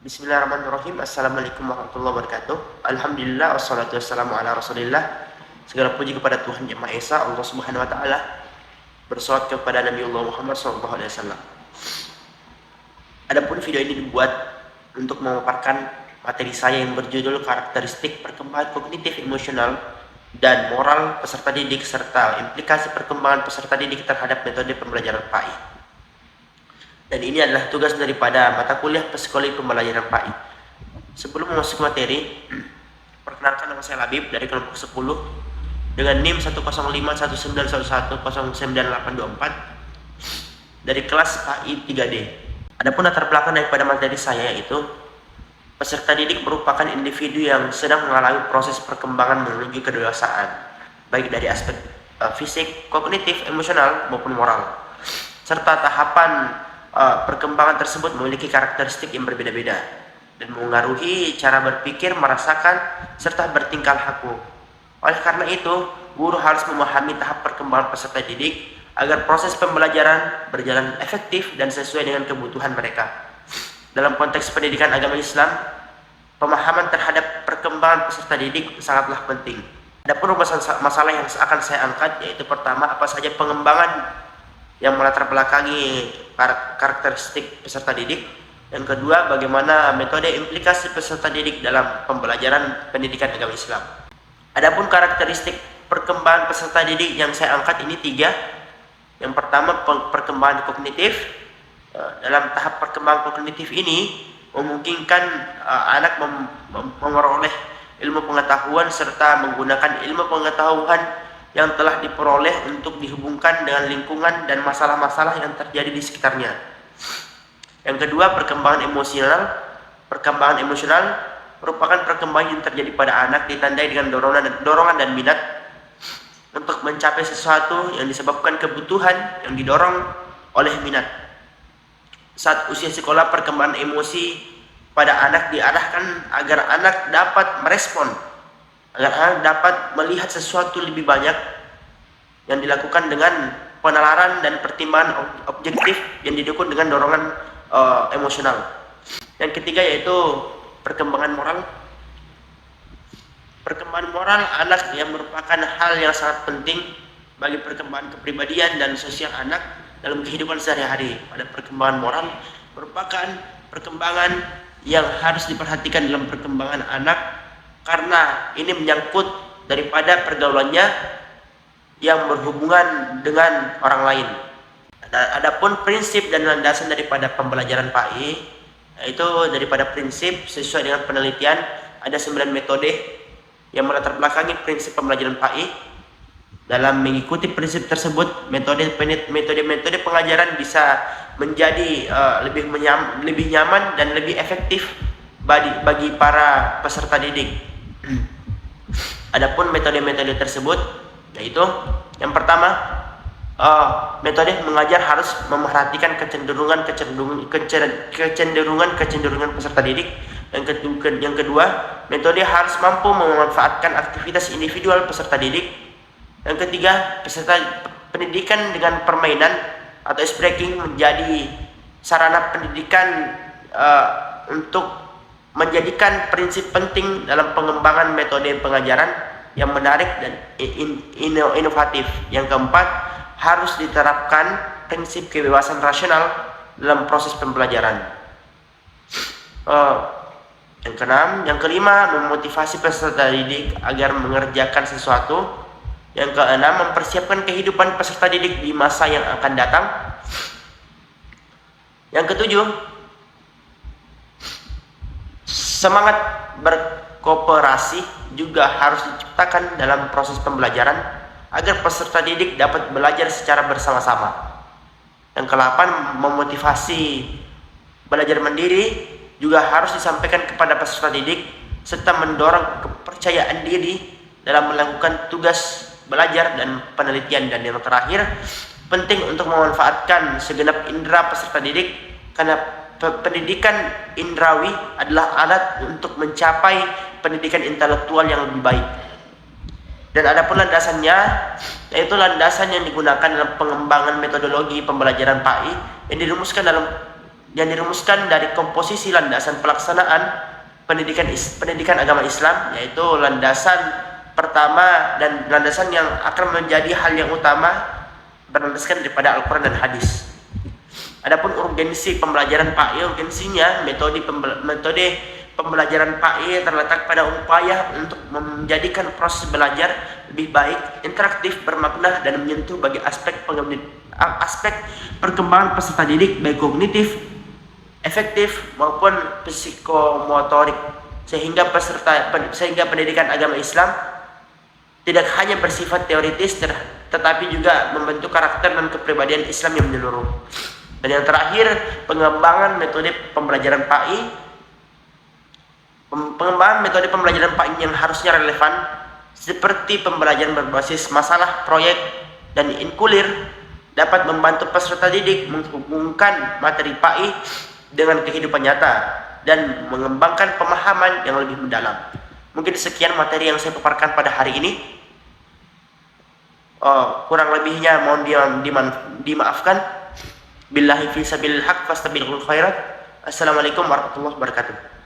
Bismillahirrahmanirrahim. Assalamualaikum warahmatullahi wabarakatuh. Alhamdulillah wassalatu wassalamu ala Rasulillah. Segala puji kepada Tuhan Yang Maha Esa, Allah Subhanahu wa taala. Bersolawat kepada Nabiullah Muhammad sallallahu alaihi wasallam. Adapun video ini dibuat untuk memaparkan materi saya yang berjudul karakteristik perkembangan kognitif emosional dan moral peserta didik serta implikasi perkembangan peserta didik terhadap metode pembelajaran PAI. Dan ini adalah tugas daripada mata kuliah psikologi pembelajaran PAI. Sebelum memasuki materi, perkenalkan nama saya Labib dari kelompok 10 dengan NIM 1051911099824 dari kelas PAI 3D. Adapun latar belakang daripada materi saya yaitu peserta didik merupakan individu yang sedang mengalami proses perkembangan menuju kedewasaan, baik dari aspek fisik, kognitif, emosional maupun moral. Serta tahapan perkembangan tersebut memiliki karakteristik yang berbeda-beda dan mengaruhi cara berpikir, merasakan, serta bertingkah laku. Oleh karena itu, guru harus memahami tahap perkembangan peserta didik agar proses pembelajaran berjalan efektif dan sesuai dengan kebutuhan mereka. Dalam konteks pendidikan agama Islam, pemahaman terhadap perkembangan peserta didik sangatlah penting. Adapun masalah yang akan saya angkat yaitu pertama, apa saja pengembangan yang melatar belakangi karakteristik peserta didik. Yang kedua, bagaimana metode implikasi peserta didik dalam pembelajaran pendidikan agama Islam. Adapun karakteristik perkembangan peserta didik yang saya angkat ini 3. Yang pertama, perkembangan kognitif. Dalam tahap perkembangan kognitif ini memungkinkan anak memperoleh ilmu pengetahuan serta menggunakan ilmu pengetahuan yang telah diperoleh untuk dihubungkan dengan lingkungan dan masalah-masalah yang terjadi di sekitarnya. Yang kedua, perkembangan emosional. Perkembangan emosional merupakan perkembangan yang terjadi pada anak ditandai dengan dorongan dan minat untuk mencapai sesuatu yang disebabkan kebutuhan yang didorong oleh minat. Saat usia sekolah, perkembangan emosi pada anak diarahkan agar anak dapat merespon, agar anak dapat melihat sesuatu lebih banyak yang dilakukan dengan penalaran dan pertimbangan objektif yang didukung dengan dorongan emosional. Yang ketiga yaitu perkembangan moral. Perkembangan moral anak yang merupakan hal yang sangat penting bagi perkembangan kepribadian dan sosial anak dalam kehidupan sehari-hari. Pada perkembangan moral merupakan perkembangan yang harus diperhatikan dalam perkembangan anak karena ini menyangkut daripada pergaulannya yang berhubungan dengan orang lain. Adapun prinsip dan landasan daripada pembelajaran PAI yaitu daripada prinsip sesuai dengan penelitian ada 9 metode yang melatar belakangi prinsip pembelajaran PAI. Dalam mengikuti prinsip tersebut, metode pengajaran bisa menjadi lebih nyaman dan lebih efektif bagi para peserta didik. Adapun metode-metode tersebut yaitu yang pertama, metode mengajar harus memerhatikan kecenderungan peserta didik. Yang kedua, metode harus mampu memanfaatkan aktivitas individual peserta didik. Yang ketiga, peserta pendidikan dengan permainan atau ice breaking menjadi sarana pendidikan untuk menjadikan prinsip penting dalam pengembangan metode pengajaran yang menarik dan inovatif. Yang keempat, harus diterapkan prinsip kebebasan rasional dalam proses pembelajaran. Yang keenam, yang kelima, memotivasi peserta didik agar mengerjakan sesuatu. Yang keenam, mempersiapkan kehidupan peserta didik di masa yang akan datang. Yang ketujuh, semangat berkooperasi juga harus diciptakan dalam proses pembelajaran agar peserta didik dapat belajar secara bersama-sama. Yang ke-8, memotivasi belajar mandiri juga harus disampaikan kepada peserta didik serta mendorong kepercayaan diri dalam melakukan tugas belajar dan penelitian. Dan yang terakhir, penting untuk memanfaatkan segenap indera peserta didik karena pendidikan indrawi adalah alat untuk mencapai pendidikan intelektual yang lebih baik. Dan adapun landasannya yaitu landasan yang digunakan dalam pengembangan metodologi pembelajaran PAI yang dirumuskan dalam yang dirumuskan dari komposisi landasan pelaksanaan pendidikan agama Islam, yaitu landasan pertama dan landasan yang akan menjadi hal yang utama berlandaskan daripada Al-Quran dan hadis. Adapun urgensi pembelajaran PAI, urgensinya metode pembelajaran PAI terletak pada upaya untuk menjadikan proses belajar lebih baik, interaktif, bermakna, dan menyentuh bagi aspek perkembangan peserta didik baik kognitif, efektif maupun psikomotorik, sehingga pendidikan agama Islam tidak hanya bersifat teoritis tetapi juga membentuk karakter dan kepribadian Islam yang menyeluruh. Dan yang terakhir, pengembangan metode pembelajaran PAI. Pengembangan metode pembelajaran PAI yang harusnya relevan, seperti pembelajaran berbasis masalah, proyek, dan inkulir, dapat membantu peserta didik menghubungkan materi PAI dengan kehidupan nyata dan mengembangkan pemahaman yang lebih mendalam. Mungkin sekian materi yang saya paparkan pada hari ini. Kurang lebihnya mohon dimaafkan. Billahi fi sabilil haq fastabiqul khairat. Assalamualaikum warahmatullahi wabarakatuh.